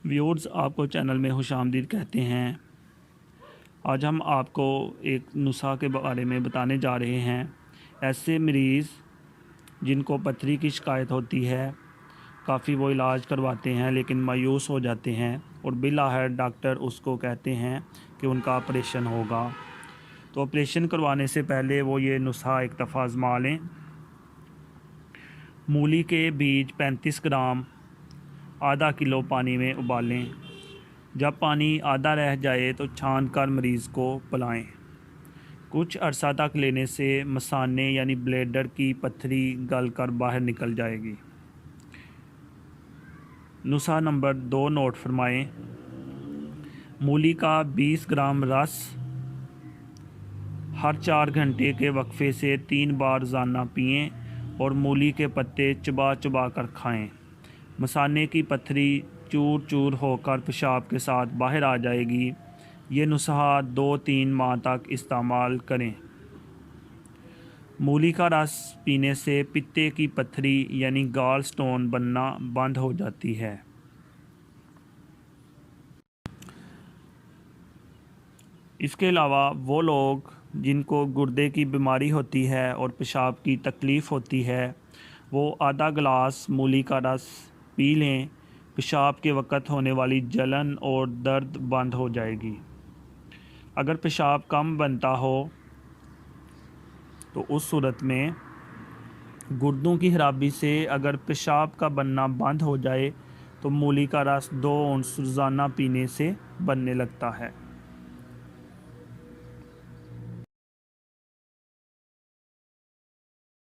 Viewers, आपको channel में खुशामदीद कहते हैं। आज हम आपको एक नुस्खा के बारे में बताने जा रहे हैं। ऐसे मरीज़ जिनको पथरी की शिकायत होती है, काफ़ी वो इलाज करवाते हैं लेकिन मायूस हो जाते हैं और बिलाखिर डॉक्टर उसको कहते हैं कि उनका ऑपरेशन होगा। तो ऑपरेशन करवाने से पहले वो ये नुस्खा एक दफ़ा आज़मा लें। मूली के बीज 35 ग्राम आधा किलो पानी में उबालें। जब पानी आधा रह जाए तो छान कर मरीज़ को पिलाएं। कुछ अरसा तक लेने से मसाने यानी ब्लैडर की पथरी गल कर बाहर निकल जाएगी। नुस्खा नंबर 2 नोट फरमाएं। मूली का 20 ग्राम रस हर 4 घंटे के वक्फे से 3 बार रोज़ाना पिएं और मूली के पत्ते चबा चबा कर खाएं। मसाने की पथरी चूर चूर होकर पेशाब के साथ बाहर आ जाएगी। ये नुस्खा 2-3 माह तक इस्तेमाल करें। मूली का रस पीने से पित्ते की पथरी यानी गाल स्टोन बनना बंद हो जाती है। इसके अलावा वो लोग जिनको गुर्दे की बीमारी होती है और पेशाब की तकलीफ़ होती है, वो आधा गिलास मूली का रस पी लें। पेशाब के वक़्त होने वाली जलन और दर्द बंद हो जाएगी। अगर पेशाब कम बनता हो तो उस सूरत में गुर्दों की खराबी से अगर पेशाब का बनना बंद हो जाए तो मूली का रस 2 औंस रोज़ाना पीने से बनने लगता है।